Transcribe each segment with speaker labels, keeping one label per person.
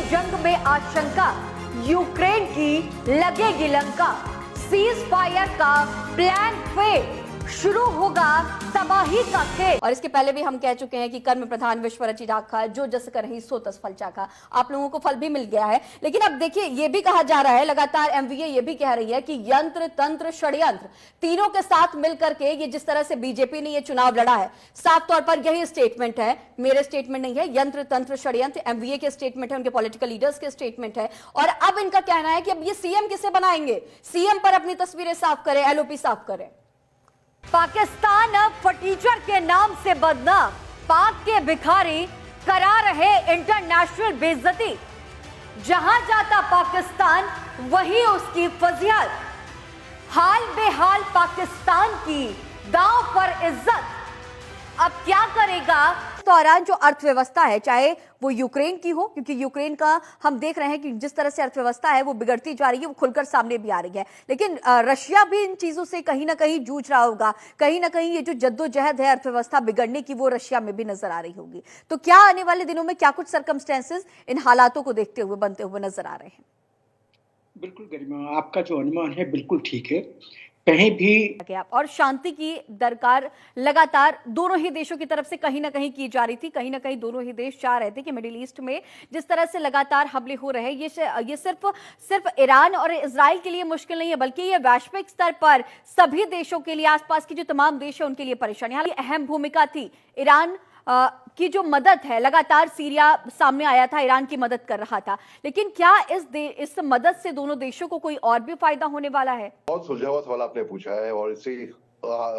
Speaker 1: जंग में आशंका, यूक्रेन की लगेगी लंका। सीज फायर का प्लान फेल, शुरू होगा तबाही का खेल। और इसके पहले भी हम कह चुके हैं कि कर्म प्रधान विश्व रची राखा, जो जस करहि सो तस फल चाखा। आप लोगों को फल भी मिल गया है, लेकिन अब देखिए ये भी कहा जा रहा है, लगातार एमवीए ये भी कह रही है कि यंत्र तंत्र षड्यंत्र तीनों के साथ मिलकर के ये जिस तरह से बीजेपी ने ये चुनाव लड़ा है, साफ तौर पर यही स्टेटमेंट है, मेरे स्टेटमेंट नहीं है, यंत्र तंत्र षड्यंत्र एमवीए के स्टेटमेंट है, उनके पॉलिटिकल लीडर्स के स्टेटमेंट है। और अब इनका कहना है कि अब ये सीएम किसे बनाएंगे, सीएम पर अपनी तस्वीरें साफ करें, एलओपी साफ करें। पाकिस्तान अब फटीचर के नाम से बदनाम, पाक के भिखारी करा रहे इंटरनेशनल बेइज्जती। जहां जाता पाकिस्तान वहीं उसकी फजीहत, हाल बेहाल पाकिस्तान की, दांव पर इज्जत। अब क्या करेगा इस दौरान जो अर्थव्यवस्था है, चाहे वो यूक्रेन की हो, क्योंकि यूक्रेन का हम देख रहे हैं कि जिस तरह से अर्थव्यवस्था है वो बिगड़ती जा रही है, वो खुलकर सामने भी आ रही है, लेकिन रशिया भी इन चीजों से कहीं ना कहीं जूझ रहा होगा, कहीं ना कहीं ये जो जद्दोजहद है अर्थव्यवस्था बिगड़ने की वो रशिया में भी नजर आ रही होगी। तो क्या आने वाले दिनों में क्या कुछ सरकमस्टेंसेस इन हालातों को देखते हुए बनते हुए नजर आ रहे हैं?
Speaker 2: बिल्कुल गरिमा, आपका जो अनुमान है बिल्कुल ठीक है। कहीं भी
Speaker 1: और शांति की दरकार लगातार दोनों ही देशों की तरफ से कहीं ना कहीं की जा रही थी, कहीं ना कहीं दोनों ही देश चाह रहे थे कि मिडिल ईस्ट में जिस तरह से लगातार हमले हो रहे हैं, ये सिर्फ ईरान और इजराइल के लिए मुश्किल नहीं है, बल्कि ये वैश्विक स्तर पर सभी देशों के लिए, आसपास के जो तमाम देश है उनके लिए परेशानी। हालांकि अहम भूमिका थी ईरान की जो मदद है, लगातार सीरिया सामने आया था, ईरान की मदद कर रहा था, लेकिन क्या इस मदद से दोनों देशों को कोई और भी फायदा होने वाला है?
Speaker 3: बहुत सुलझा हुआ सवाल आपने पूछा है और इससे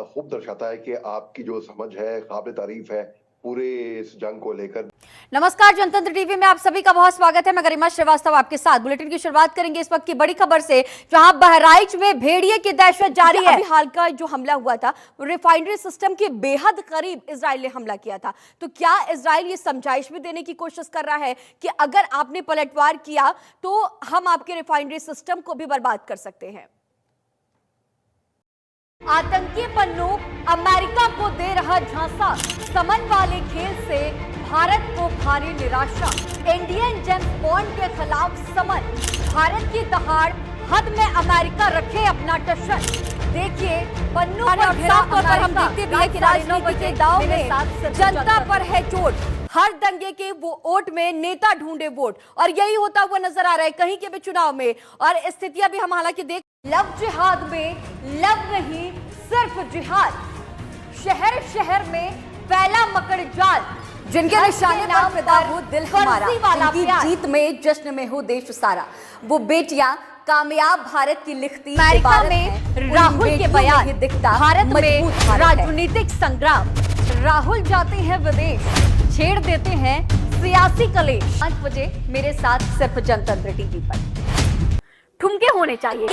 Speaker 3: खूब दर्शाता है कि आपकी जो समझ है काबिल तारीफ है पूरे इस जंग को लेकर।
Speaker 1: नमस्कार, जनतंत्र टीवी में आप सभी का बहुत स्वागत है। मैं गरिमा श्रीवास्तव आपके साथ। बुलेटिन की शुरुआत करेंगे इस वक्त की बड़ी खबर से, जहां बहराइच में भेड़िए की दहशत जारी है। अभी हाल का जो हमला हुआ था, रिफाइनरी सिस्टम के बेहद करीब इजराइल ने हमला किया था। तो क्या इजराइल ये समझाइश भी देने की कोशिश कर रहा है कि अगर आपने पलटवार किया तो हम आपके रिफाइनरी सिस्टम को भी बर्बाद कर सकते हैं? आतंकी पन्नू अमेरिका को दे रहा झांसा, समन वाले खेल से भारत को भारी निराशा। इंडियन जेम्स बॉन्ड के खिलाफ समन, भारत की दहाड़, हद में अमेरिका रखे अपना टशन। देखिए पन्नू पर साफ तौर पर हम देखते भी हैं कि राजनीति के दांव में जनता पर है चोट। हर दंगे के वो वोट में नेता ढूंढे वोट, और यही होता हुआ नजर आ रहा है कहीं के भी चुनाव में। और स्थितियां भी हम हालांकि देख, लव जिहाद में लव नहीं सिर्फ जिहाद, शहर शहर में फैला मकड़ जाल, जिनके निशाने पर फिदा हो दिल हमारा, जिनकी जीत में जश्न में हो देश सारा। वो बेटियां कामयाब भारत की लिखती, अमेरिका में राहुल के बयान दिखता, भारत में राजनीतिक संग्राम, राहुल जाते हैं विदेश, छेड़ देते हैं सियासी कलेश। 5 बजे मेरे साथ सिर्फ जनतंत्र टीवी पर। ठुमके होने चाहिए।